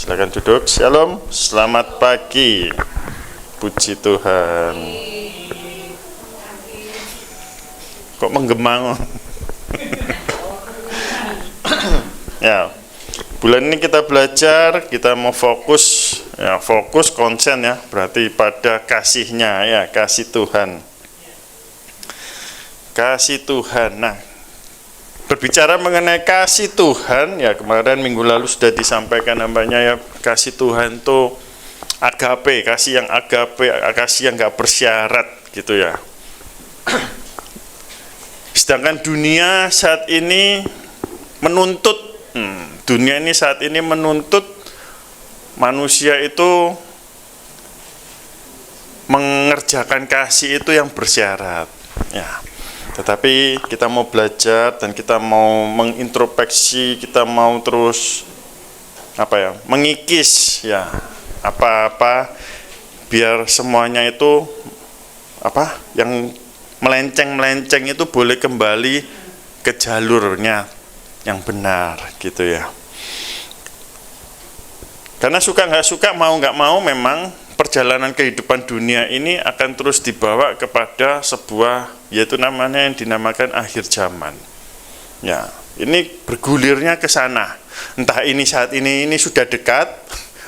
Silakan duduk. Shalom, selamat pagi. Puji Tuhan. Kok menggemang? Ya, bulan ini kita belajar, kita mau fokus, ya fokus konsen ya, berarti pada kasihnya ya, kasih Tuhan. Kasih Tuhan. Nah, berbicara mengenai kasih Tuhan, ya kemarin minggu lalu sudah disampaikan namanya ya, kasih Tuhan itu agape, kasih yang agape, kasih yang gak bersyarat gitu ya. Sedangkan dunia saat ini menuntut, dunia ini saat ini menuntut manusia itu mengerjakan kasih itu yang bersyarat ya. Tetapi kita mau belajar dan kita mau mengintrospeksi, kita mau terus mengikis ya apa-apa biar semuanya itu yang melenceng itu boleh kembali ke jalurnya yang benar gitu ya. Karena suka nggak suka, mau nggak mau, memang perjalanan kehidupan dunia ini akan terus dibawa kepada sebuah, yaitu namanya yang dinamakan akhir zaman. Ya, ini bergulirnya ke sana. Entah ini saat ini sudah dekat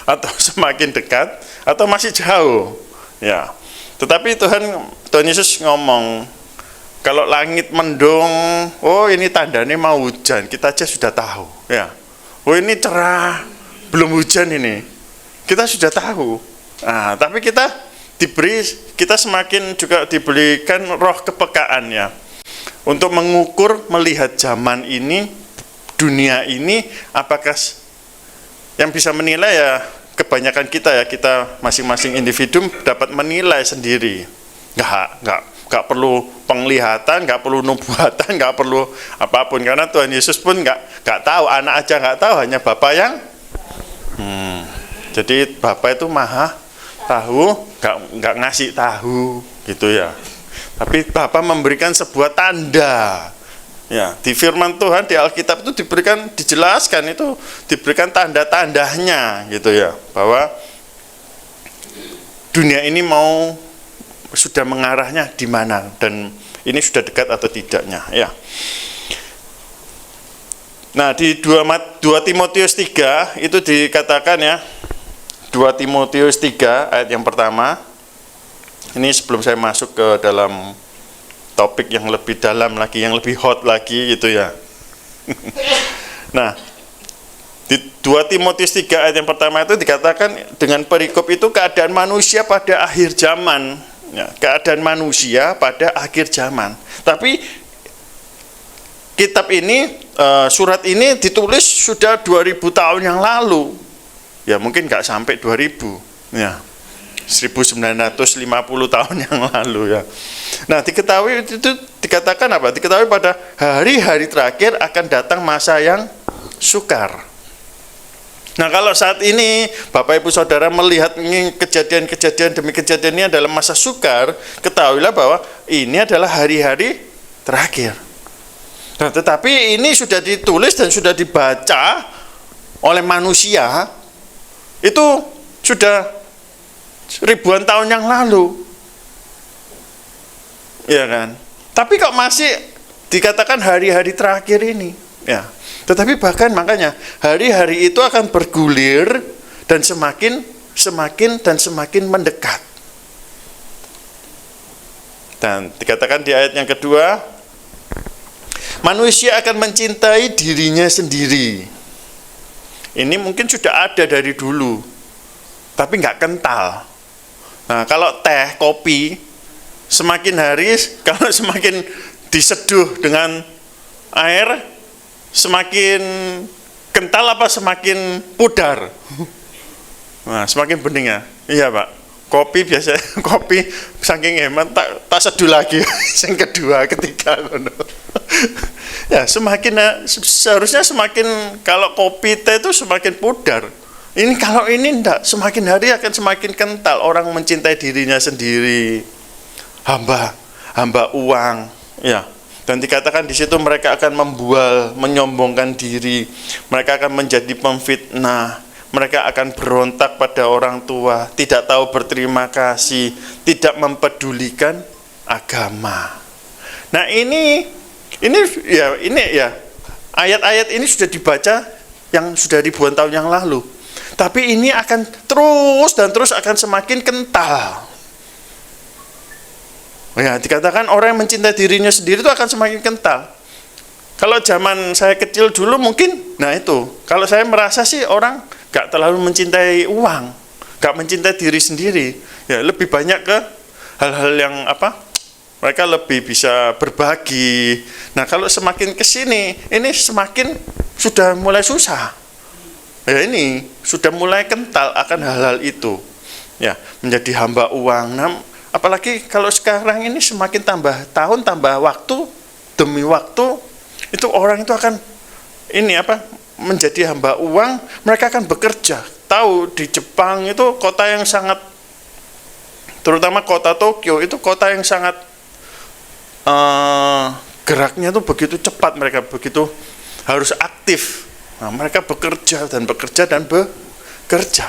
atau semakin dekat atau masih jauh. Ya. Tetapi Tuhan Yesus ngomong, kalau langit mendung, oh ini tandanya mau hujan, kita aja sudah tahu. Ya. Oh ini cerah, belum hujan ini. Kita sudah tahu. Nah, tapi kita semakin juga diberikan roh kepekaan ya, untuk mengukur, melihat zaman ini, dunia ini, apakah yang bisa menilai ya kebanyakan kita masing-masing individu dapat menilai sendiri. Nggak perlu penglihatan, nggak perlu nubuatan, nggak perlu apapun, karena Tuhan Yesus pun nggak tahu, anak aja nggak tahu, hanya Bapa yang jadi Bapa itu maha tahu, nggak ngasih tahu gitu ya. Tapi Bapa memberikan sebuah tanda ya, di firman Tuhan di Alkitab itu dijelaskan, itu diberikan tanda-tandanya gitu ya, bahwa dunia ini sudah mengarahnya di mana, dan ini sudah dekat atau tidaknya ya. Nah, di 2 Timotius 3 itu dikatakan ya, 2 Timotius 3 ayat yang pertama. Ini sebelum saya masuk ke dalam topik yang lebih dalam lagi, yang lebih hot lagi gitu ya. Nah, di 2 Timotius 3 ayat yang pertama itu dikatakan dengan perikop itu keadaan manusia pada akhir zaman ya, keadaan manusia pada akhir zaman. Tapi kitab ini, surat ini ditulis sudah 2000 tahun yang lalu. Ya mungkin nggak sampai 2000 ya, 1950 tahun yang lalu ya. Nah, diketahui itu dikatakan apa? Diketahui pada hari-hari terakhir akan datang masa yang sukar. Nah, kalau saat ini Bapak Ibu Saudara melihat ini kejadian-kejadian demi kejadian ini adalah masa sukar, ketahuilah bahwa ini adalah hari-hari terakhir. Nah, tetapi ini sudah ditulis dan sudah dibaca oleh manusia itu sudah ribuan tahun yang lalu, ya kan? Tapi kok masih dikatakan hari-hari terakhir ini, ya. Tetapi bahkan makanya hari-hari itu akan bergulir dan semakin mendekat. Dan dikatakan di ayat yang kedua, manusia akan mencintai dirinya sendiri. Ini mungkin sudah ada dari dulu, tapi nggak kental. Nah, kalau teh, kopi, semakin hari, kalau semakin diseduh dengan air, semakin kental apa semakin pudar? Nah, semakin bening ya. Iya Pak, kopi biasa, kopi saking hemat tak seduh lagi, yang kedua, ketiga. Ya, seharusnya semakin, kalau kopi teh itu semakin pudar. Ini kalau ini enggak, semakin hari akan semakin kental. Orang mencintai dirinya sendiri, hamba uang, ya. Dan dikatakan di situ mereka akan menyombongkan diri, mereka akan menjadi pemfitnah, mereka akan berontak pada orang tua, tidak tahu berterima kasih, tidak mempedulikan agama. Nah, ini ya ayat-ayat ini sudah dibaca yang sudah ribuan tahun yang lalu. Tapi ini akan terus dan terus akan semakin kental. Ya, dikatakan orang yang mencintai dirinya sendiri itu akan semakin kental. Kalau zaman saya kecil dulu mungkin, nah itu, kalau saya merasa sih orang gak terlalu mencintai uang, gak mencintai diri sendiri, ya lebih banyak ke hal-hal yang mereka lebih bisa berbagi. Nah, kalau semakin kesini, ini semakin sudah mulai susah. Ya, ini sudah mulai kental akan hal-hal itu. Ya, menjadi hamba uang. Nah, apalagi kalau sekarang ini semakin tambah tahun, tambah waktu demi waktu, itu orang itu akan menjadi hamba uang. Mereka akan bekerja. Tahu di Jepang itu kota yang sangat, terutama kota Tokyo itu kota yang sangat geraknya tuh begitu cepat, mereka begitu harus aktif. Nah, mereka bekerja dan bekerja.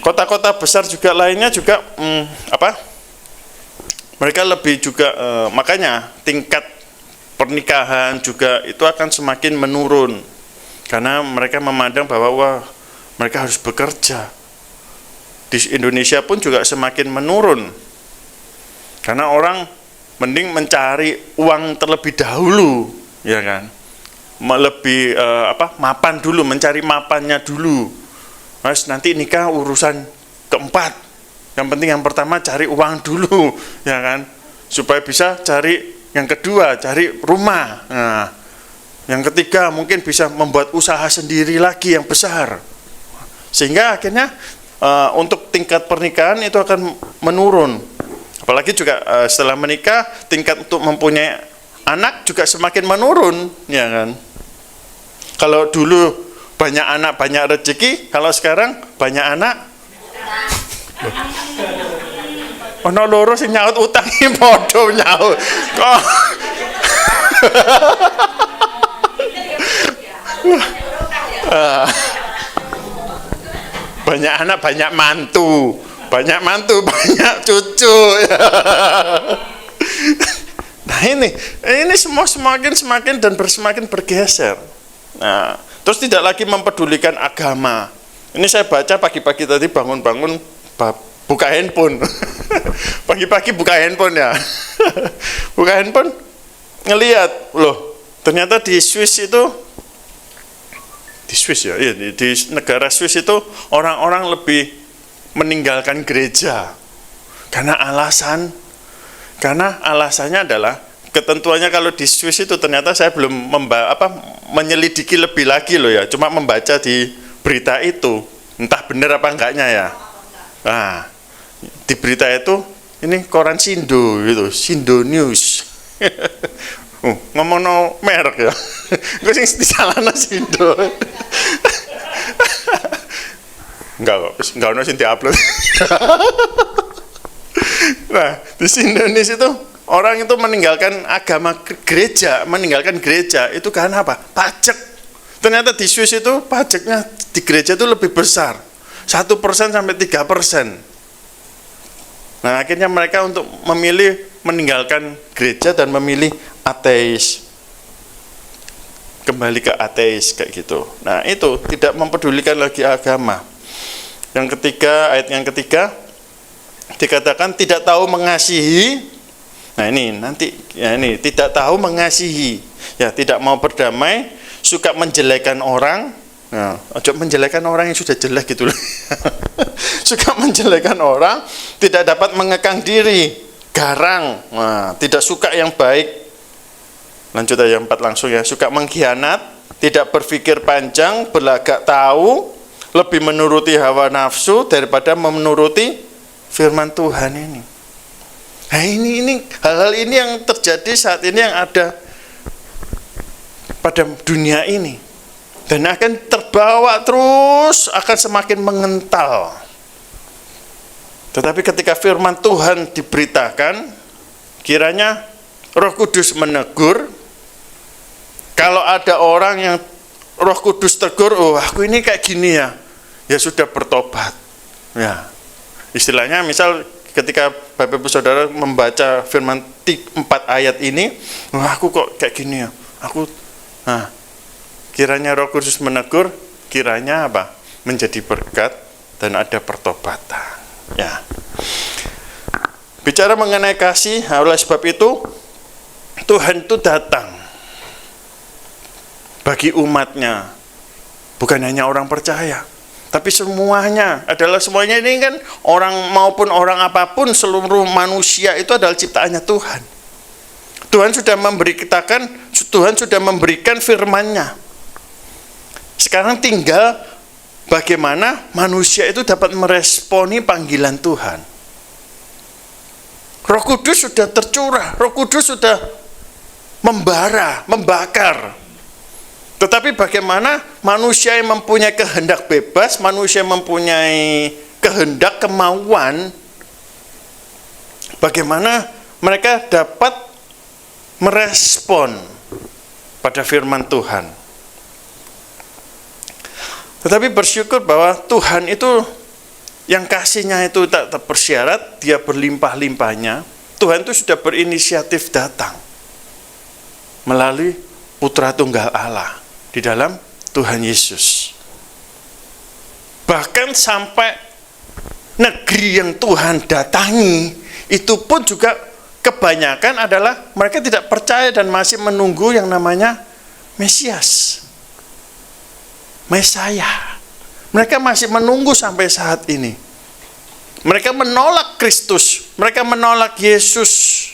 Kota-kota besar juga lainnya juga mereka lebih juga makanya tingkat pernikahan juga itu akan semakin menurun karena mereka memandang bahwa mereka harus bekerja. Di Indonesia pun juga semakin menurun karena orang mending mencari uang terlebih dahulu, ya kan, lebih mapan dulu, mencari mapannya dulu. Mas, nanti nikah urusan keempat. Yang penting yang pertama cari uang dulu, ya kan, supaya bisa cari yang kedua, cari rumah. Nah, yang ketiga mungkin bisa membuat usaha sendiri lagi yang besar. Sehingga akhirnya untuk tingkat pernikahan itu akan menurun. Apalagi juga setelah menikah, tingkat untuk mempunyai anak juga semakin menurun, ya kan. Kalau dulu banyak anak banyak rezeki, kalau sekarang banyak anak ono loro sing nyaut utangi padha nyaut. Banyak anak banyak mantu, banyak cucu. Nah, ini semua semakin dan semakin bergeser. Nah, terus tidak lagi mempedulikan agama. Ini saya baca pagi-pagi tadi bangun-bangun buka handphone. Pagi-pagi buka handphone ya. Buka handphone ngelihat, loh, ternyata di Swiss itu, di negara Swiss itu orang-orang lebih meninggalkan gereja. Karena alasannya adalah ketentuannya kalau di Swiss itu ternyata saya belum menyelidiki lebih lagi loh ya, cuma membaca di berita itu, entah benar apa enggaknya ya. Nah, di berita itu ini koran Sindo gitu, Sindo News. Ngomong no merek ya, gue sih disalahno Sindo. Enggak ono sing diupload. Nah, di Indonesia itu orang itu meninggalkan agama meninggalkan gereja itu karena apa? Pajak. Ternyata di Swiss itu pajaknya di gereja itu lebih besar, 1% sampai 3%. Nah, akhirnya mereka untuk memilih meninggalkan gereja dan memilih ateis, kembali ke ateis kayak gitu. Nah, itu tidak mempedulikan lagi agama. Yang ketiga, ayat yang ketiga dikatakan tidak tahu mengasihi. Nah, ini tidak tahu mengasihi, ya, tidak mau berdamai, suka menjelekan orang. Nah, menjelekan orang yang sudah jelek gitu loh. Suka menjelekan orang, tidak dapat mengekang diri, garang. Nah, tidak suka yang baik. Lanjut ayat 4 langsung ya. Suka mengkhianat, tidak berpikir panjang, berlagak tahu, lebih menuruti hawa nafsu daripada menuruti firman Tuhan ini. Nah, ini hal-hal ini yang terjadi saat ini, yang ada pada dunia ini, dan akan terbawa terus, akan semakin mengental. Tetapi ketika firman Tuhan diberitakan, kiranya Roh Kudus menegur. Kalau ada orang yang Roh Kudus tegur, oh aku ini kayak gini ya, ya sudah bertobat. Ya, istilahnya misal ketika Bapak Ibu Saudara membaca firman 4 ayat ini, wah aku kok kayak gini ya, aku, nah, kiranya Roh Kudus menegur, kiranya apa? Menjadi berkat dan ada pertobatan. Ya. Bicara mengenai kasih, oleh sebab itu Tuhan itu datang bagi umatnya, bukan hanya orang percaya, tapi semuanya ini kan orang maupun orang apapun, seluruh manusia itu adalah ciptaannya Tuhan. Tuhan sudah memberikan firman-Nya. Sekarang tinggal bagaimana manusia itu dapat meresponi panggilan Tuhan. Roh Kudus sudah tercurah, Roh Kudus sudah membakar. Tetapi bagaimana manusia yang mempunyai kehendak bebas, manusia yang mempunyai kehendak, kemauan, bagaimana mereka dapat merespon pada firman Tuhan. Tetapi bersyukur bahwa Tuhan itu yang kasihnya itu tak bersyarat, dia berlimpah-limpahnya. Tuhan itu sudah berinisiatif datang melalui Putra Tunggal Allah di dalam Tuhan Yesus. Bahkan sampai negeri yang Tuhan datangi, itu pun juga kebanyakan adalah mereka tidak percaya dan masih menunggu yang namanya Mesias, Mesaya. Mereka masih menunggu sampai saat ini. Mereka menolak Kristus, mereka menolak Yesus.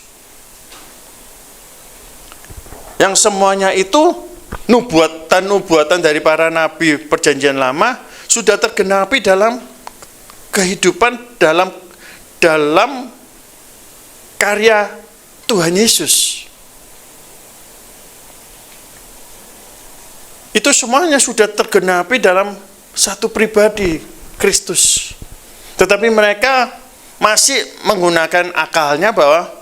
Yang semuanya itu nubuatan dari para nabi perjanjian lama sudah tergenapi dalam kehidupan, dalam karya Tuhan Yesus. Itu semuanya sudah tergenapi dalam satu pribadi, Kristus. Tetapi mereka masih menggunakan akalnya bahwa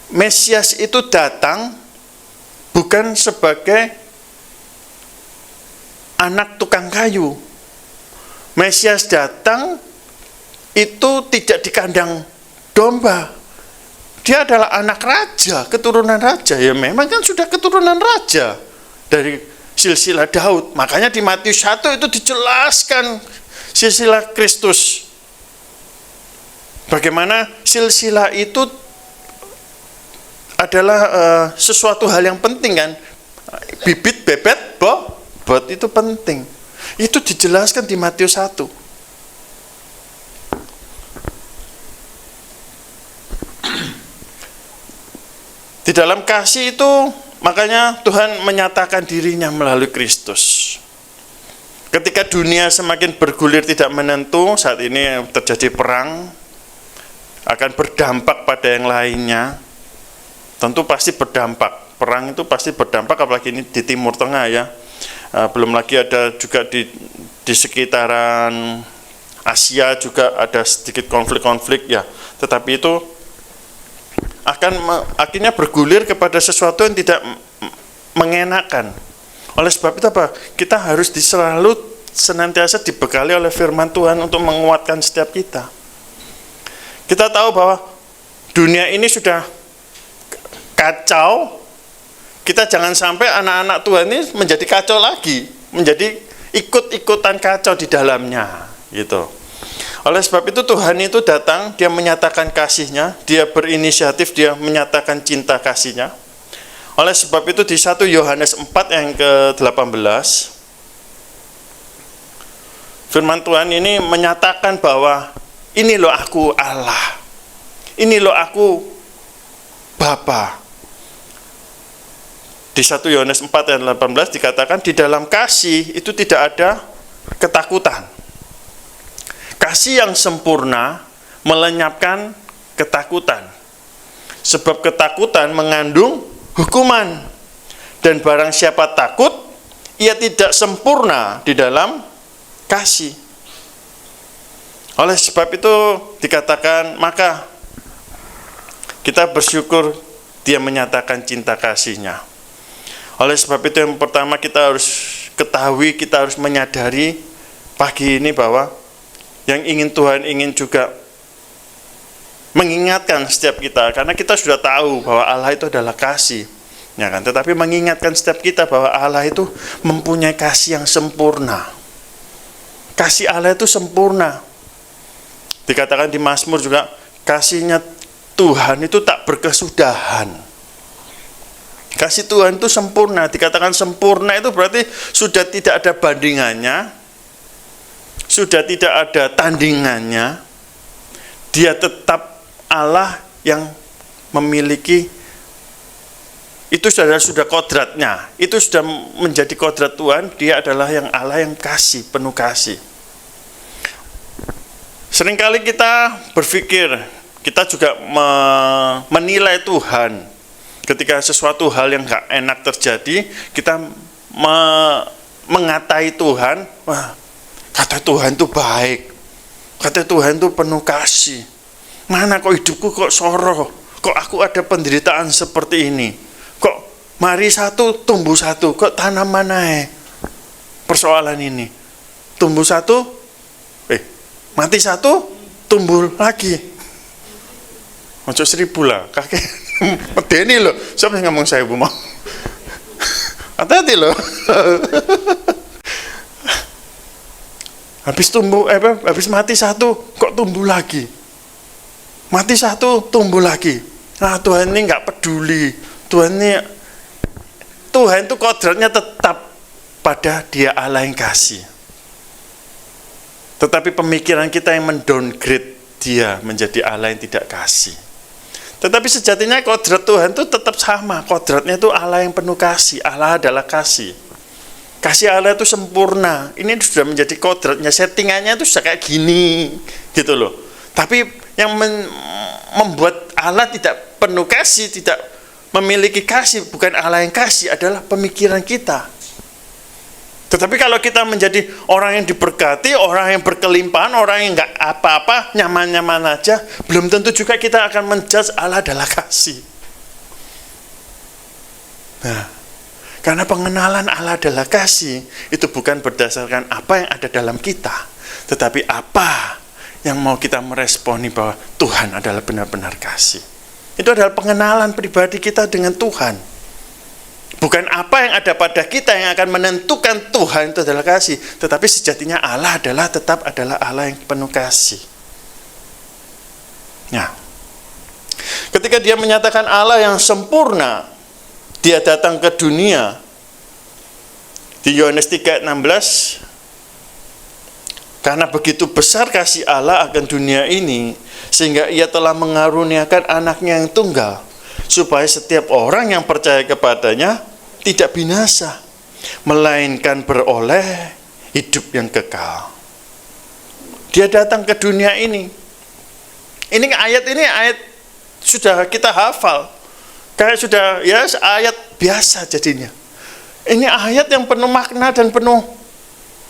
Mesias itu datang bukan sebagai anak tukang kayu. Mesias datang itu tidak di kandang domba. Dia adalah anak raja, keturunan raja. Ya memang kan sudah keturunan raja dari silsilah Daud. Makanya di Matius 1 itu dijelaskan silsilah Kristus. Bagaimana silsilah itu adalah sesuatu hal yang penting kan. Bibit, bebet, bobot itu penting. Itu dijelaskan di Matius 1. Di dalam kasih itu makanya Tuhan menyatakan dirinya melalui Kristus. Ketika dunia semakin bergulir tidak menentu, saat ini terjadi perang, akan berdampak pada yang lainnya. Tentu pasti berdampak. Perang itu pasti berdampak, apalagi ini di Timur Tengah ya. Belum lagi ada juga di sekitaran Asia juga ada sedikit konflik-konflik ya. Tetapi itu akan akhirnya bergulir kepada sesuatu yang tidak mengenakan. Oleh sebab itu apa? Kita harus selalu senantiasa dibekali oleh firman Tuhan untuk menguatkan setiap kita. Kita tahu bahwa dunia ini sudah kacau. Kita jangan sampai anak-anak Tuhan ini menjadi kacau lagi, menjadi ikut-ikutan kacau di dalamnya, gitu. Oleh sebab itu Tuhan itu datang, dia menyatakan kasih-Nya, dia berinisiatif, dia menyatakan cinta kasih-Nya. Oleh sebab itu di 1 Yohanes 4 yang ke-18, firman Tuhan ini menyatakan bahwa ini loh aku Allah, ini loh aku Bapa. Di 1 Yohanes 4 ayat 18 dikatakan di dalam kasih itu tidak ada ketakutan. Kasih yang sempurna melenyapkan ketakutan. Sebab ketakutan mengandung hukuman. Dan barang siapa takut, ia tidak sempurna di dalam kasih. Oleh sebab itu dikatakan, maka kita bersyukur dia menyatakan cinta kasih-Nya. Oleh sebab itu yang pertama kita harus ketahui, kita harus menyadari pagi ini bahwa yang ingin Tuhan ingin juga mengingatkan setiap kita, karena kita sudah tahu bahwa Allah itu adalah kasih, ya kan? Tetapi mengingatkan setiap kita bahwa Allah itu mempunyai kasih yang sempurna. Kasih Allah itu sempurna. Dikatakan di Mazmur juga, kasihnya Tuhan itu tak berkesudahan. Kasih Tuhan itu sempurna. Dikatakan sempurna itu berarti sudah tidak ada bandingannya, sudah tidak ada tandingannya. Dia tetap Allah yang memiliki, itu sudah kodratnya, itu sudah menjadi kodrat Tuhan. Dia adalah yang Allah yang kasih, penuh kasih. Seringkali kita berpikir, kita juga menilai Tuhan ketika sesuatu hal yang gak enak terjadi. Kita mengatai Tuhan, wah, kata Tuhan itu baik, kata Tuhan itu penuh kasih. Mana kok hidupku kok soro, kok aku ada penderitaan seperti ini, kok mari satu tumbuh satu, kok tanam mana persoalan ini, tumbuh satu, mati satu, tumbuh lagi. Ojo 1000 lah, kakek medeni loh, siapa yang ngomong saya bu mau, hati-hati loh. Habis tumbuh, habis mati satu, kok tumbuh lagi. Mati satu, tumbuh lagi. Nah, Tuhan ini nggak peduli. Tuhan itu kodratnya tetap pada Dia Allah yang kasih. Tetapi pemikiran kita yang mendowngrade Dia menjadi Allah yang tidak kasih. Tetapi sejatinya kodrat Tuhan itu tetap sama. Kodratnya itu Allah yang penuh kasih. Allah adalah kasih. Kasih Allah itu sempurna. Ini sudah menjadi kodratnya. Settingannya itu sudah kayak gini, gitu loh. Tapi yang membuat Allah tidak penuh kasih, tidak memiliki kasih, bukan Allah yang kasih, adalah pemikiran kita. Tetapi kalau kita menjadi orang yang diberkati, orang yang berkelimpahan, orang yang nggak apa-apa, nyaman-nyaman aja, belum tentu juga kita akan menjudge Allah adalah kasih. Nah, karena pengenalan Allah adalah kasih, itu bukan berdasarkan apa yang ada dalam kita, tetapi apa yang mau kita meresponi bahwa Tuhan adalah benar-benar kasih. Itu adalah pengenalan pribadi kita dengan Tuhan. Bukan apa yang ada pada kita yang akan menentukan Tuhan itu adalah kasih, tetapi sejatinya Allah tetap adalah Allah yang penuh kasih. Nah, ketika Dia menyatakan Allah yang sempurna, Dia datang ke dunia. Di Yohanes 3:16, karena begitu besar kasih Allah akan dunia ini, sehingga Ia telah mengaruniakan anaknya yang tunggal, supaya setiap orang yang percaya kepadanya tidak binasa, melainkan beroleh hidup yang kekal. Dia datang ke dunia ini. Ini ayat sudah kita hafal. Kayak sudah ayat biasa jadinya. Ini ayat yang penuh makna dan penuh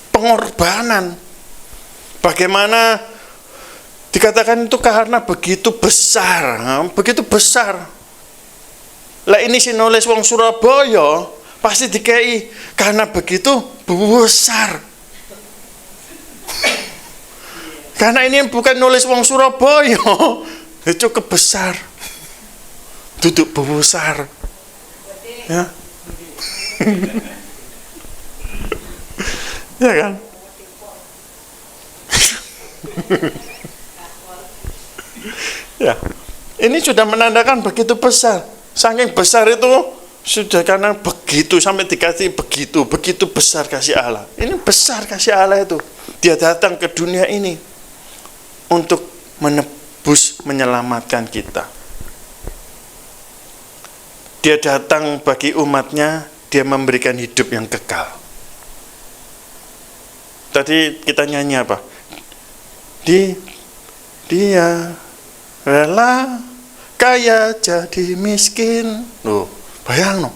pengorbanan. Bagaimana dikatakan itu karena begitu besar, begitu besar. Lah ini si nulis wong Surabaya pasti dikei karena begitu besar. Karena ini bukan nulis wong Surabaya, cukup besar. Duduk besar. Ya. Ya kan? Ya, ini sudah menandakan begitu besar. Saking besar itu sudah, karena begitu sampai dikasih begitu besar kasih Allah. Ini besar kasih Allah itu. Dia datang ke dunia ini untuk menebus, menyelamatkan kita. Dia datang bagi umatnya, Dia memberikan hidup yang kekal. Tadi kita nyanyi apa? Dia rela kaya jadi miskin. Loh, bayang no.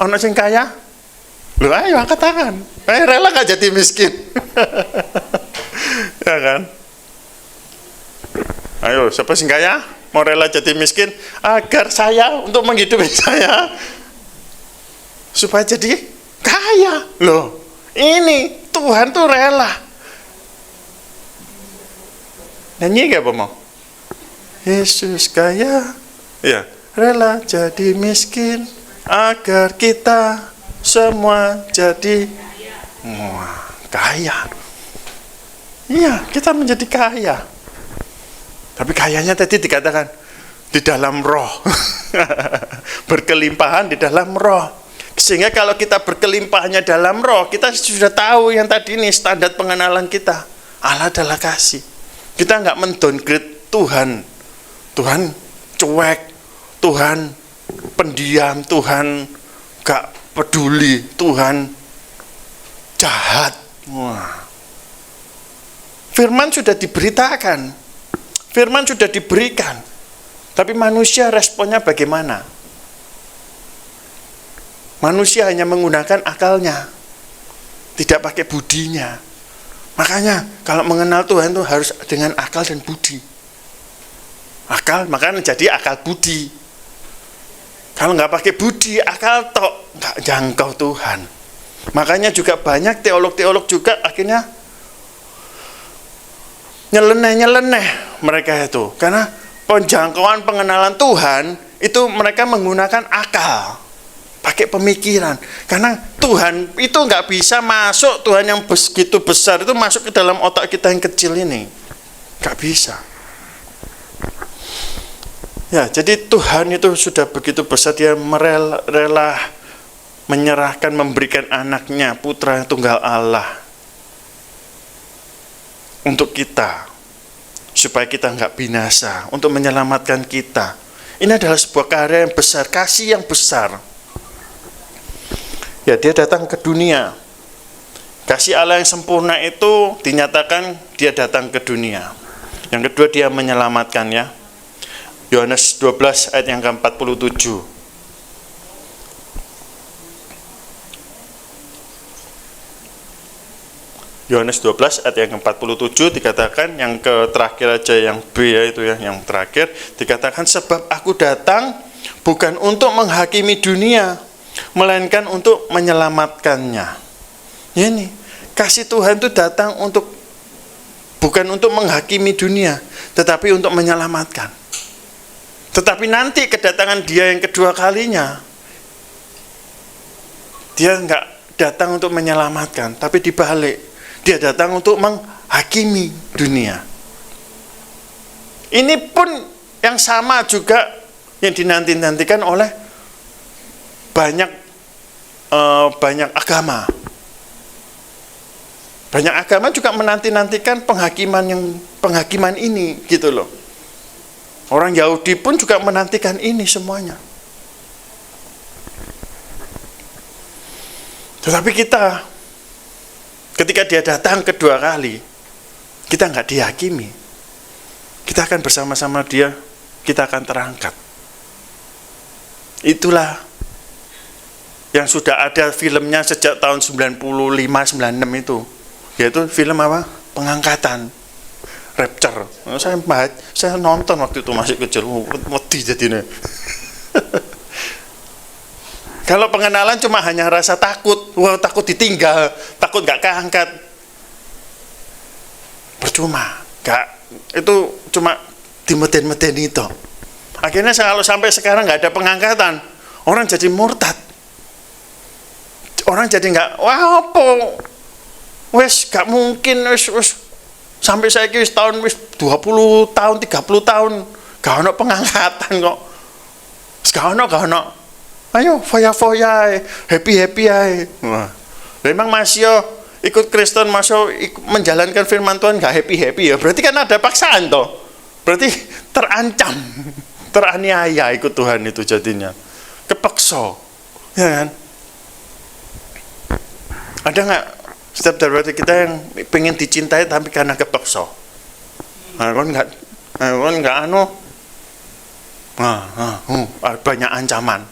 Ono sing kaya? Loh, ayo angkat tangan. Rela gak jadi miskin. Ya kan? Ayo, siapa sing kaya? Mau rela jadi miskin agar saya, untuk menghidupi saya. supaya jadi kaya. Loh, ini Tuhan tuh rela. Nyanyi gak apa mau? Yesus kaya, ya, rela jadi miskin agar kita semua jadi kaya. Iya, kita menjadi kaya. Tapi kayanya tadi dikatakan di dalam roh. Berkelimpahan di dalam roh. Sehingga kalau kita berkelimpahannya dalam roh, kita sudah tahu yang tadi ini standar pengenalan kita. Allah adalah kasih. Kita nggak mendowngrade Tuhan. Tuhan cuek, Tuhan pendiam, Tuhan nggak peduli, Tuhan jahat. Wah. Firman sudah diberitakan, firman sudah diberikan, tapi manusia responnya bagaimana? Manusia hanya menggunakan akalnya, tidak pakai budinya. Makanya kalau mengenal Tuhan itu harus dengan akal dan budi. Akal, makanya jadi akal budi. Kalau nggak pakai budi, akal tok, nggak jangkau Tuhan. Makanya juga banyak teolog-teolog juga akhirnya nyeleneh mereka itu, karena penjangkauan pengenalan Tuhan itu mereka menggunakan akal, pakai pemikiran. Karena Tuhan itu nggak bisa masuk, Tuhan yang begitu besar itu masuk ke dalam otak kita yang kecil ini, nggak bisa. Ya, jadi Tuhan itu sudah begitu besar, dia rela menyerahkan, memberikan anaknya, putra tunggal Allah untuk kita, supaya kita nggak binasa, untuk menyelamatkan kita. Ini adalah sebuah karya yang besar, kasih yang besar. Ya, dia datang ke dunia. Kasih Allah yang sempurna itu dinyatakan dia datang ke dunia. Yang kedua, dia menyelamatkan, ya. Yohanes 12 ayat yang ke-47. Yohanes 12 ayat yang ke-47 dikatakan, yang terakhir aja, yang B ya, itu ya, yang terakhir dikatakan, sebab aku datang bukan untuk menghakimi dunia, melainkan untuk menyelamatkannya. Ya, ini kasih Tuhan itu datang bukan untuk menghakimi dunia, tetapi untuk menyelamatkan. Tetapi nanti kedatangan dia yang kedua kalinya, dia nggak datang untuk menyelamatkan, tapi dibalik, dia datang untuk menghakimi dunia. Ini pun yang sama juga yang dinanti-nantikan oleh banyak agama. Banyak agama juga menanti-nantikan penghakiman ini, gitu loh. Orang Yahudi pun juga menantikan ini semuanya. Tetapi kita, ketika dia datang kedua kali, kita nggak dihakimi. Kita akan bersama-sama dia, kita akan terangkat. Itulah yang sudah ada filmnya sejak tahun 95-96 itu. Yaitu film apa? Pengangkatan. Rapture. Saya nonton waktu itu masih kecil. Wedi jadinya. Kalau pengenalan cuma hanya rasa takut, takut ditinggal, takut nggak keangkat, percuma, itu cuma dimeden-meden itu. Akhirnya kalau sampai sekarang nggak ada pengangkatan, orang jadi murtad, orang jadi nggak, wah apa, wes nggak mungkin, wes sampai saya kira tahun wes 20 tahun, 30 tahun, gak ada pengangkatan kok, gak ada. Ayo foya-foya, happy-happy aja. Wah, memang masih ikut Kristen, masuk menjalankan firman Tuhan gak happy-happy ya. Berarti kan ada paksaan toh. Berarti terancam, teraniaya ikut Tuhan itu jadinya. Kepeksa. Ya kan? Ada nggak setiap dari kita yang pengen dicintai tapi karena kepeksa? Nah, kan nggak banyak ancaman.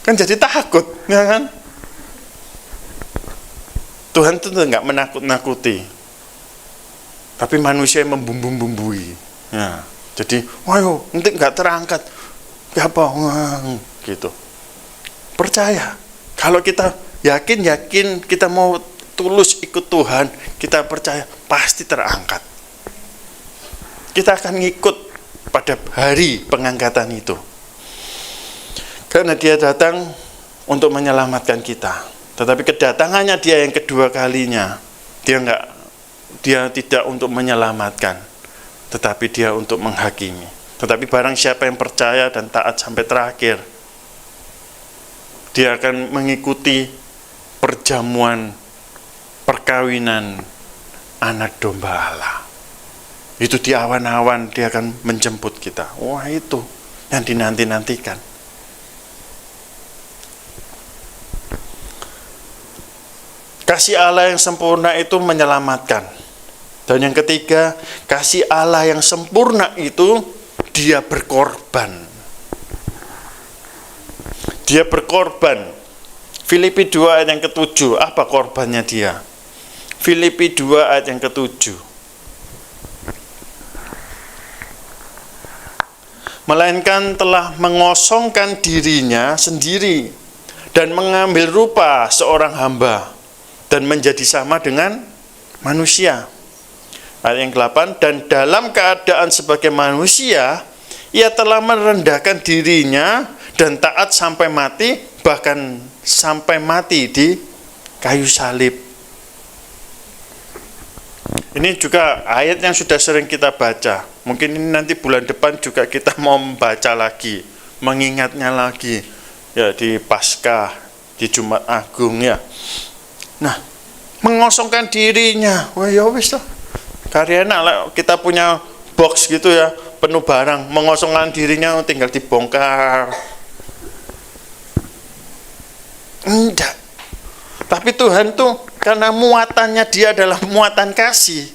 Kan jadi takut, ya kan? Tuhan itu nggak menakut-nakuti, tapi manusia yang membumbui. Ya, jadi, nanti nggak terangkat. apa gitu. Percaya. Kalau kita yakin kita mau tulus ikut Tuhan, kita percaya pasti terangkat. Kita akan ngikut pada hari pengangkatan itu. Karena dia datang untuk menyelamatkan kita. Tetapi kedatangannya dia yang kedua kalinya, dia tidak untuk menyelamatkan, tetapi dia untuk menghakimi. Tetapi barang siapa yang percaya dan taat sampai terakhir, dia akan mengikuti perjamuan perkawinan anak domba Allah. Itu di awan-awan dia akan menjemput kita. Wah, itu yang dinanti-nantikan. Kasih Allah yang sempurna itu menyelamatkan. Dan yang ketiga, kasih Allah yang sempurna itu dia berkorban. Dia berkorban. Filipi 2 ayat yang ke-7, apa korbannya dia? Filipi 2 ayat yang ke-7. Melainkan telah mengosongkan dirinya sendiri dan mengambil rupa seorang hamba dan menjadi sama dengan manusia. Ayat yang ke-8, dan dalam keadaan sebagai manusia, ia telah merendahkan dirinya dan taat sampai mati, bahkan sampai mati di kayu salib. Ini juga ayat yang sudah sering kita baca. Mungkin ini nanti bulan depan juga kita mau membaca lagi, mengingatnya lagi. Ya, di Paskah, di Jumat Agung ya. Nah, mengosongkan dirinya. Wah, ya wis toh. Karya enak kita punya box gitu ya, penuh barang. Mengosongkan dirinya tinggal dibongkar. Enggak. Tapi Tuhan tuh karena muatannya dia adalah muatan kasih.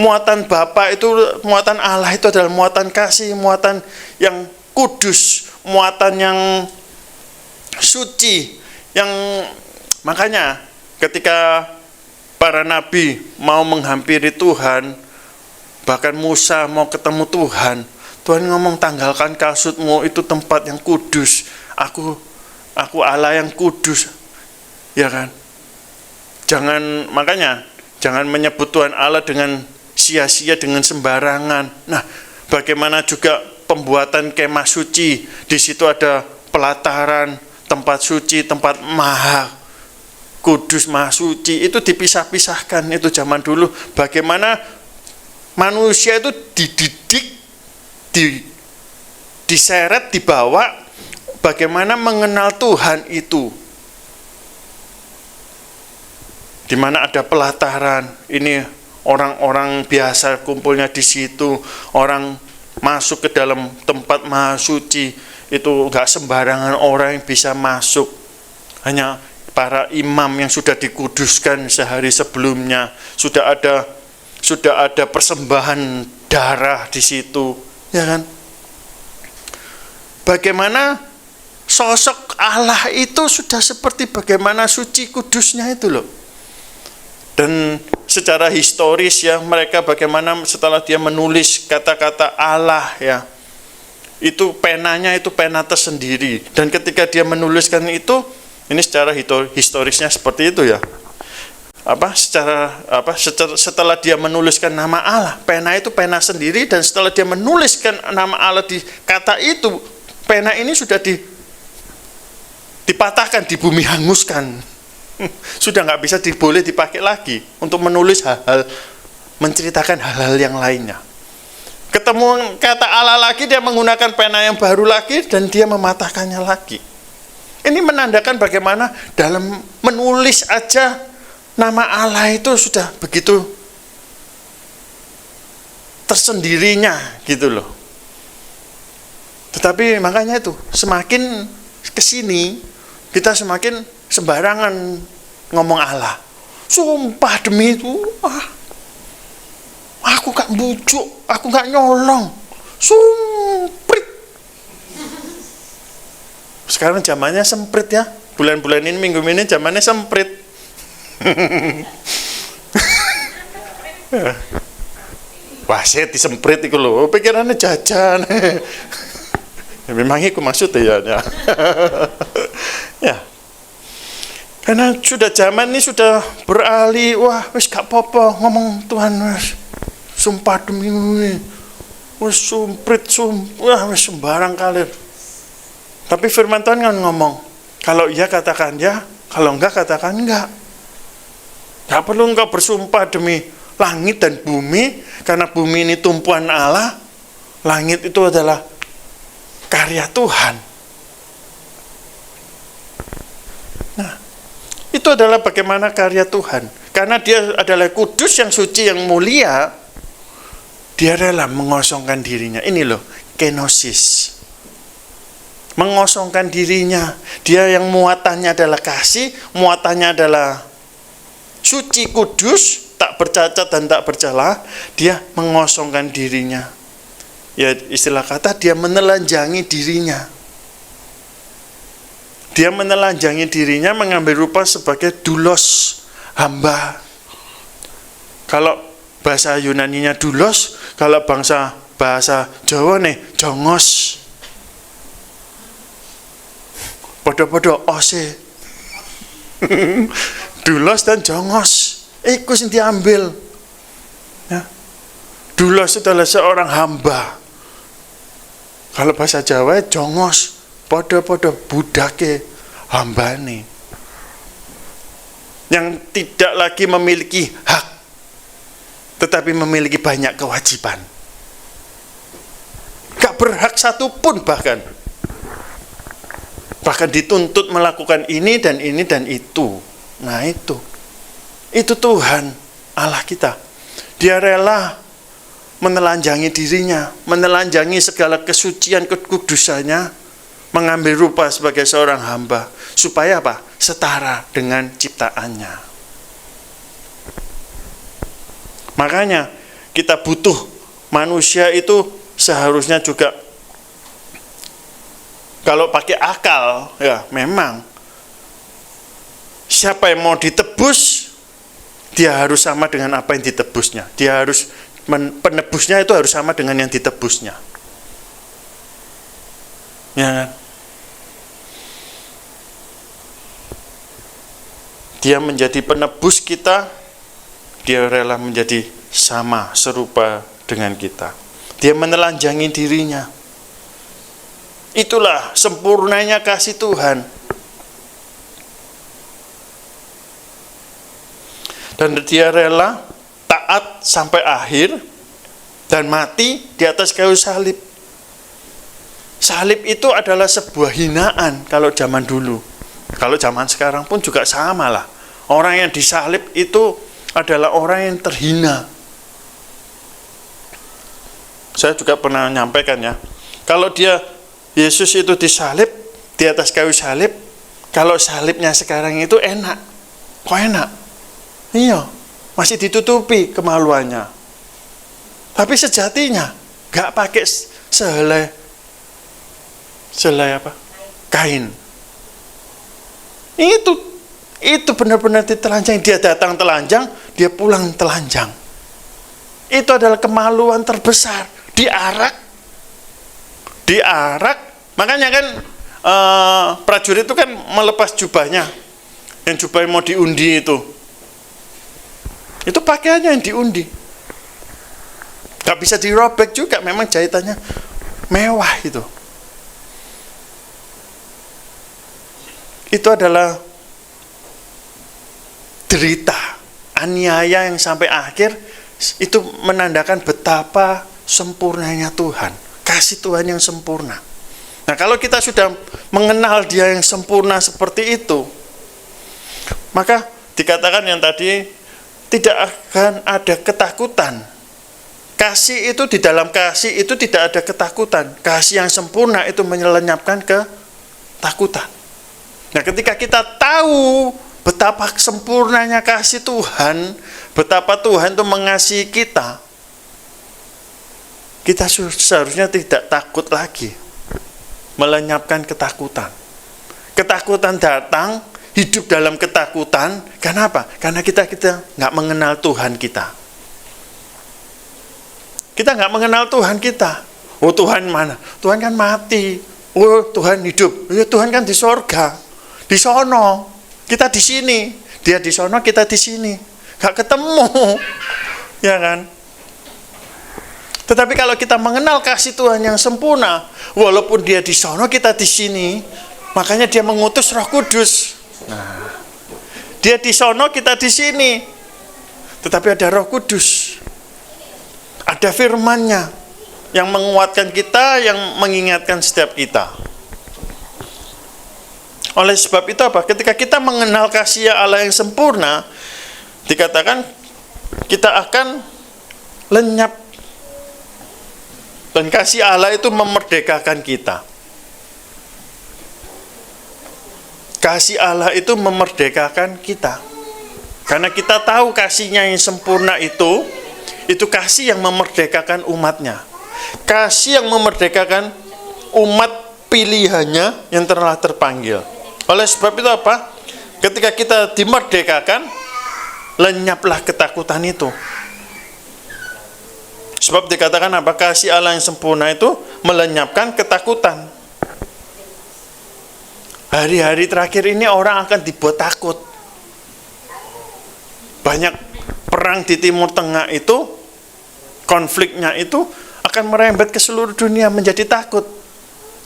Muatan Bapa itu, muatan Allah itu adalah muatan kasih, muatan yang kudus, muatan yang suci, yang makanya ketika para nabi mau menghampiri Tuhan, bahkan Musa mau ketemu Tuhan, Tuhan ngomong, tanggalkan kasutmu, itu tempat yang kudus, aku Allah yang kudus, ya kan? Makanya jangan menyebut Tuhan Allah dengan sia-sia, dengan sembarangan. Nah, bagaimana juga pembuatan kemah suci, di situ ada pelataran, tempat suci, tempat maha kudus, maha suci, itu dipisah-pisahkan. Itu zaman dulu. Bagaimana manusia itu dididik, diseret, dibawa, bagaimana mengenal Tuhan itu. Di mana ada pelataran, ini orang-orang biasa kumpulnya di situ, orang masuk ke dalam tempat maha suci, itu enggak sembarangan orang yang bisa masuk. Hanya para imam yang sudah dikuduskan sehari sebelumnya, sudah ada persembahan darah di situ, ya kan? Bagaimana sosok Allah itu sudah seperti bagaimana suci kudusnya itu loh. Dan secara historis ya, mereka bagaimana setelah dia menulis kata-kata Allah ya, itu penanya itu pena tersendiri. Dan ketika dia menuliskan itu, ini secara historisnya seperti itu ya. Setelah dia menuliskan nama Allah, pena itu pena sendiri, dan setelah dia menuliskan nama Allah di kata itu, pena ini sudah dipatahkan, di bumi hanguskan. Sudah nggak bisa boleh dipakai lagi untuk menulis hal-hal, menceritakan hal-hal yang lainnya. Ketemu kata Allah lagi, dia menggunakan pena yang baru lagi, dan dia mematahkannya lagi. Ini menandakan bagaimana dalam menulis aja nama Allah itu sudah begitu tersendirinya gitu loh. Tetapi makanya itu, semakin kesini kita semakin sembarangan ngomong Allah. Sumpah demi itu, aku gak bujuk, aku gak nyolong, sumprit. Sekarang zamannya semprit ya, bulan-bulan ini, minggu ini zamannya semprit. Wah, saya disemprit itu loh, pikirannya jajan. Memang itu maksudnya ya. Ya. Karena sudah zaman ini sudah beralih, wah wis gak apa-apa ngomong Tuhan wis. Sumpah demi ini. Wis wah wis sembarang kalir. Tapi firman Tuhan kan ngomong, kalau iya katakan ya, kalau enggak katakan enggak. Gak perlu engkau bersumpah demi langit dan bumi, karena bumi ini tumpuan Allah, langit itu adalah karya Tuhan. Nah, itu adalah bagaimana karya Tuhan. Karena dia adalah kudus, yang suci, yang mulia, dia rela mengosongkan dirinya. Ini loh, kenosis. Mengosongkan dirinya. Dia yang muatannya adalah kasih, muatannya adalah suci, kudus, tak bercacat dan tak bercela. Dia mengosongkan dirinya. Ya, istilah kata, dia menelanjangi dirinya. Dia menelanjangi dirinya, mengambil rupa sebagai doulos, hamba. Kalau bahasa Yunaninya doulos, kalau bahasa Jawa nih, jongos. Podo-podo ose. Doulos dan jongos. Iku sing diambil. Ya. Doulos itu adalah seorang hamba. Kalau bahasa Jawa jongos, podo-podo budake hambane. Yang tidak lagi memiliki hak, tetapi memiliki banyak kewajiban. Gak berhak satupun bahkan. Bahkan dituntut melakukan ini dan ini dan itu. Nah itu Tuhan Allah kita. Dia rela menelanjangi dirinya, menelanjangi segala kesucian, kekudusannya, mengambil rupa sebagai seorang hamba. Supaya apa? Setara dengan ciptaannya. Makanya kita butuh manusia itu seharusnya juga, kalau pakai akal, ya memang siapa yang mau ditebus, dia harus sama dengan apa yang ditebusnya. Dia harus, penebusnya itu harus sama dengan yang ditebusnya. Ya kan? Dia menjadi penebus kita, dia rela menjadi sama, serupa dengan kita. Dia menelanjangi dirinya. Itulah sempurnanya kasih Tuhan. Dan dia rela taat sampai akhir dan mati di atas kayu salib. Salib itu adalah sebuah hinaan kalau zaman dulu. Kalau zaman sekarang pun juga sama lah. Orang yang disalib itu adalah orang yang terhina. Saya juga pernah menyampaikan ya. Kalau Yesus itu disalib di atas kayu salib, kalau salibnya sekarang itu enak. Kok enak? Iya, masih ditutupi kemaluannya. Tapi sejatinya gak pakai sehelai apa? Kain. Itu benar-benar ditelanjang. Dia datang telanjang, dia pulang telanjang. Itu adalah kemaluan terbesar. Diarak. Makanya kan prajurit itu kan melepas jubahnya. Yang jubah yang mau diundi itu pakaiannya yang diundi. Gak bisa dirobek juga, memang jahitannya mewah itu. Itu adalah derita, aniaya yang sampai akhir. Itu menandakan betapa sempurnanya Tuhan, kasih Tuhan yang sempurna. Nah, kalau kita sudah mengenal Dia yang sempurna seperti itu, maka dikatakan yang tadi, tidak akan ada ketakutan. Kasih itu, di dalam kasih itu tidak ada ketakutan. Kasih yang sempurna itu menyelenyapkan ketakutan. Nah, ketika kita tahu betapa sempurnanya kasih Tuhan, betapa Tuhan itu mengasihi kita, kita seharusnya tidak takut lagi, melenyapkan ketakutan. Ketakutan datang, hidup dalam ketakutan. Kenapa? Karena kita nggak mengenal Tuhan kita. Kita nggak mengenal Tuhan kita. Oh, Tuhan mana? Tuhan kan mati. Oh, Tuhan hidup. Ya, Tuhan kan di sorga. Di sono. Kita di sini. Dia di sono, kita di sini. Gak ketemu. Ya kan? Tetapi kalau kita mengenal kasih Tuhan yang sempurna, walaupun dia di sono, kita di sini, makanya dia mengutus Roh Kudus. Nah, dia di sono, kita di sini. Tetapi ada Roh Kudus. Ada firman-Nya yang menguatkan kita, yang mengingatkan setiap kita. Oleh sebab itu apa? Ketika kita mengenal kasih Allah yang sempurna, dikatakan kita akan lenyap. Dan kasih Allah itu memerdekakan kita. Kasih Allah itu memerdekakan kita. Karena kita tahu kasih-Nya yang sempurna itu kasih yang memerdekakan umat-Nya. Kasih yang memerdekakan umat pilihannya yang telah terpanggil. Oleh sebab itu apa? Ketika kita dimerdekakan, lenyaplah ketakutan itu. Sebab dikatakan apa? Kasih Allah yang sempurna itu melenyapkan ketakutan. Hari-hari terakhir ini orang akan dibuat takut. Banyak perang di Timur Tengah itu, konfliknya itu akan merembet ke seluruh dunia, menjadi takut.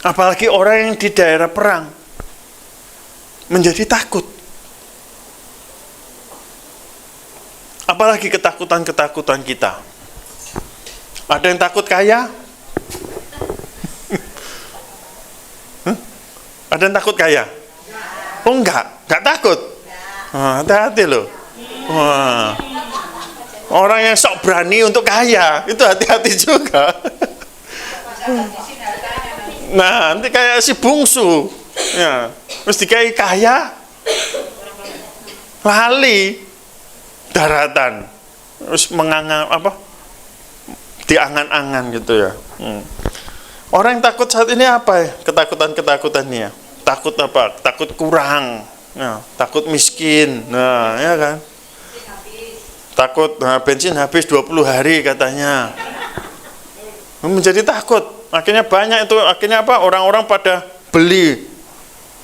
Apalagi orang yang di daerah perang menjadi takut. Apalagi ketakutan-ketakutan kita. Ada yang takut kaya? Ada yang takut kaya? Oh enggak takut. Hati-hati loh. Wah. Orang yang sok berani untuk kaya, itu hati-hati juga. Nah, nanti kayak si bungsu. Ya, mesti kayak kaya, lali daratan. Terus mengangan apa? Diangan-angan gitu ya. Orang yang takut saat ini apa ya? Ketakutan-ketakutannya. Takut apa? Takut kurang. Nah, takut miskin. Nah, ya kan? Takut bensin habis 20 hari katanya. Menjadi takut. Akhirnya banyak itu, akhirnya apa? Orang-orang pada beli,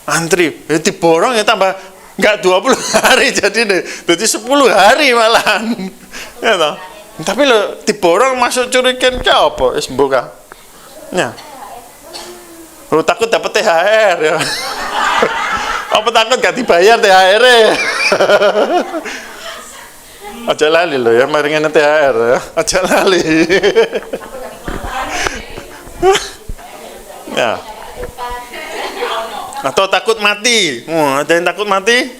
antri. Diborong ya tambah enggak 20 hari jadi 10 hari malahan. Ya toh. Tapi lo diborong masuk curigen ke apa? Wis mbuka. Ya. Lo takut dapat THR ya. Apa takut gak dibayar THR-nya? Aja lali lo ya, maringan THR ya. Aja lali. Ya. Atau takut mati. Ada yang takut mati?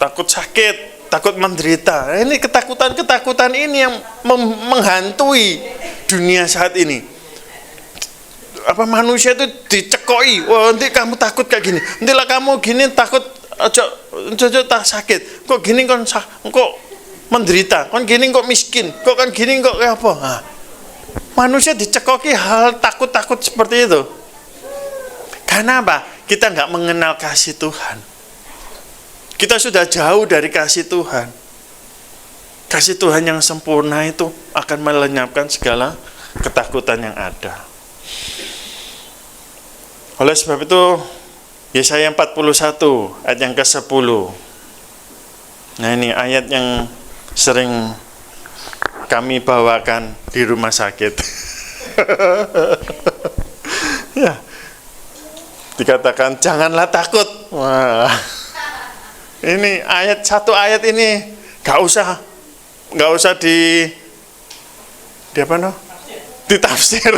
Takut sakit, takut menderita. Ini ketakutan-ketakutan ini yang menghantui dunia saat ini. Apa manusia itu dicekoi. Wah, nanti kamu takut kayak gini. Nantilah kamu gini takut aja tak sakit. Kok gini kok menderita. Kok gini kok miskin. Kok kan gini kok kayak apa? Nah, manusia dicekoki hal takut-takut seperti itu. Karena apa? Kita nggak mengenal kasih Tuhan. Kita sudah jauh dari kasih Tuhan. Kasih Tuhan yang sempurna itu akan melenyapkan segala ketakutan yang ada. Oleh sebab itu, Yesaya 41 ayat yang ke-10. Nah, ini ayat yang sering kami bawakan di rumah sakit. Ya. Dikatakan janganlah takut. Wah. Ini satu ayat ini gak usah di apa no? Ditafsir.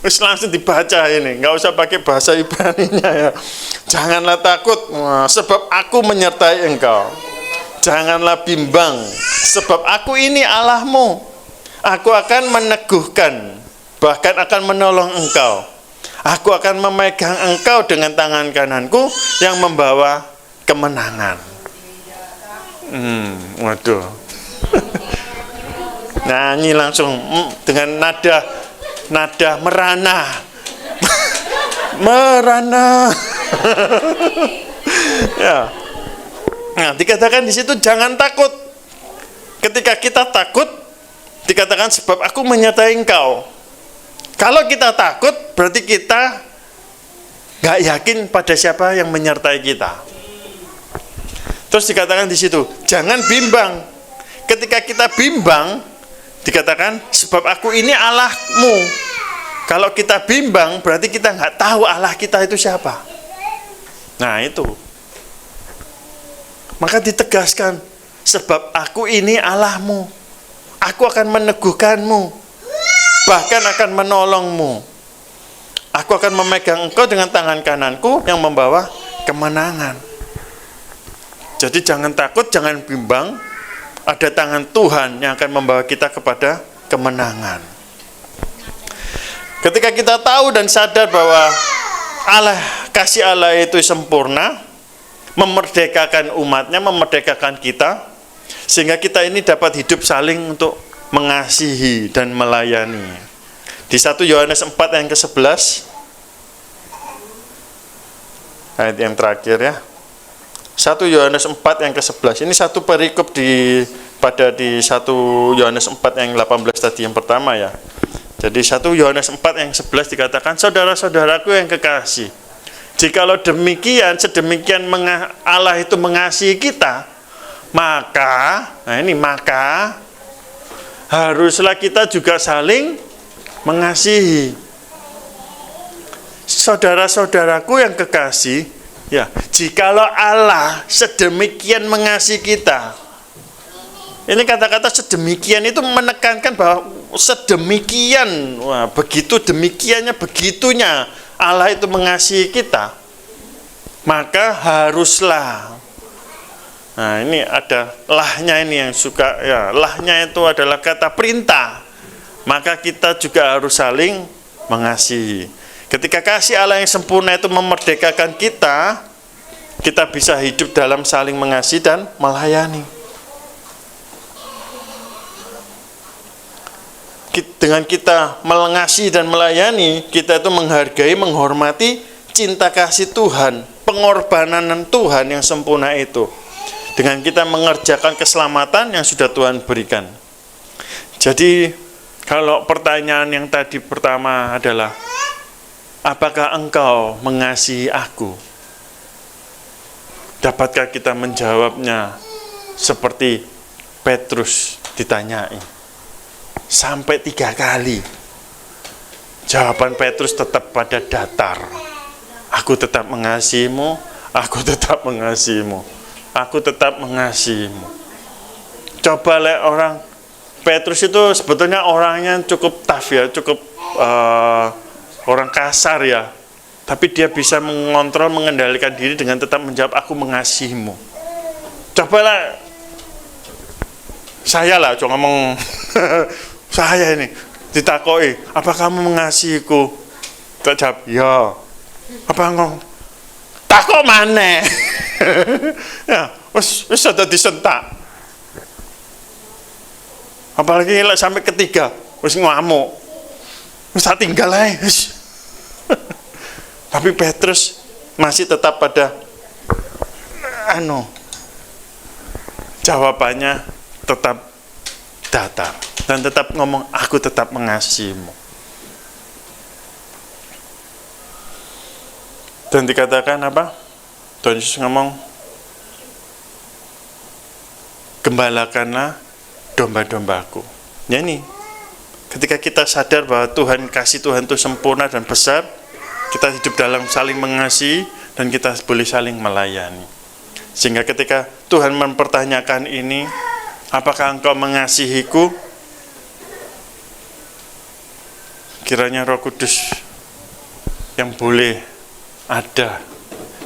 Wis langsung dibaca ini, nggak usah pakai bahasa Ibrani-nya ya. Janganlah takut, sebab aku menyertai engkau. Janganlah bimbang, sebab aku ini Allahmu. Aku akan meneguhkan, bahkan akan menolong engkau. Aku akan memegang engkau dengan tangan kananku yang membawa kemenangan. Waduh. Nyanyi langsung dengan nada merana. Merana. Ya. Nah, dikatakan di situ jangan takut. Ketika kita takut, dikatakan sebab aku menyertai engkau. Kalau kita takut, berarti kita nggak yakin pada siapa yang menyertai kita. Terus dikatakan di situ, jangan bimbang. Ketika kita bimbang, dikatakan sebab aku ini Allahmu. Kalau kita bimbang, berarti kita nggak tahu Allah kita itu siapa. Nah itu. Maka ditegaskan, sebab aku ini Allahmu. Aku akan meneguhkanmu, bahkan akan menolongmu. Aku akan memegang engkau dengan tangan kananku yang membawa kemenangan. Jadi jangan takut, jangan bimbang. Ada tangan Tuhan yang akan membawa kita kepada kemenangan. Ketika kita tahu dan sadar bahwa kasih Allah itu sempurna, memerdekakan umatnya, memerdekakan kita, sehingga kita ini dapat hidup saling untuk mengasihi dan melayani. Di 1 Yohanes 4 yang ke-11, ayat yang terakhir ya. 1 Yohanes 4 yang ke-11. Ini satu perikop pada di 1 Yohanes 4 yang 18 tadi yang pertama ya. Jadi 1 Yohanes 4 yang 11 dikatakan, saudara-saudaraku yang kekasih, jikalau demikian, sedemikian Allah itu mengasihi kita, maka haruslah kita juga saling mengasihi. Saudara-saudaraku yang kekasih, ya, jikalau Allah sedemikian mengasihi kita. Ini kata-kata sedemikian itu menekankan bahwa sedemikian, wah, begitu demikiannya, begitunya Allah itu mengasihi kita. Maka haruslah. Nah, ini ada lahnya ini yang suka ya, lahnya itu adalah kata perintah. Maka kita juga harus saling mengasihi. Ketika kasih Allah yang sempurna itu memerdekakan kita, kita bisa hidup dalam saling mengasihi dan melayani. Dengan kita mengasihi dan melayani, kita itu menghargai, menghormati cinta kasih Tuhan, pengorbanan Tuhan yang sempurna itu. Dengan kita mengerjakan keselamatan yang sudah Tuhan berikan. Jadi, kalau pertanyaan yang tadi pertama adalah, apakah engkau mengasihi aku? Dapatkah kita menjawabnya seperti Petrus ditanyai? Sampai 3 kali. Jawaban Petrus tetap pada datar. Aku tetap mengasihimu, aku tetap mengasihimu, aku tetap mengasihimu. Coba lihat orang, Petrus itu sebetulnya orangnya cukup tough ya, cukup orang kasar ya. Tapi dia bisa mengontrol, mengendalikan diri dengan tetap menjawab, aku mengasihimu. Cobalah, saya lah, cuma ngomong, saya ini, ditakoi, apa kamu mengasihiku? Tak jawab, ya. Apa ngomong? Takok mana? Ya, wis ada disentak. Apalagi sampai ketiga, wis ngamuk. Wis tak tinggal aja. Tapi Petrus masih tetap pada jawabannya tetap datar dan tetap ngomong, aku tetap mengasihimu. Dan dikatakan apa? Tuhan Yesus ngomong, gembalakanlah domba-dombaku. Ya ini, ketika kita sadar bahwa kasih Tuhan itu sempurna dan besar, kita hidup dalam saling mengasihi dan kita boleh saling melayani. Sehingga ketika Tuhan mempertanyakan ini, apakah engkau mengasihiku? Kiranya Roh Kudus yang boleh ada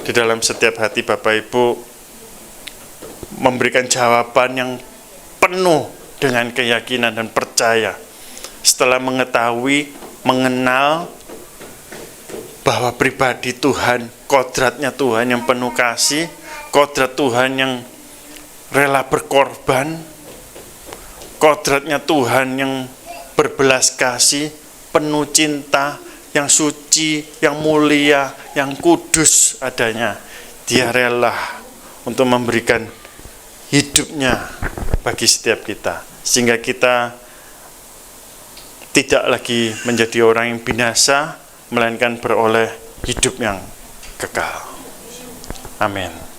di dalam setiap hati Bapak Ibu memberikan jawaban yang penuh dengan keyakinan dan percaya setelah mengetahui, mengenal bahwa pribadi Tuhan, kodratnya Tuhan yang penuh kasih, kodrat Tuhan yang rela berkorban, kodratnya Tuhan yang berbelas kasih, penuh cinta, yang suci, yang mulia, yang kudus adanya. Dia rela untuk memberikan hidupnya bagi setiap kita, sehingga kita tidak lagi menjadi orang yang binasa, melainkan beroleh hidup yang kekal. Amin.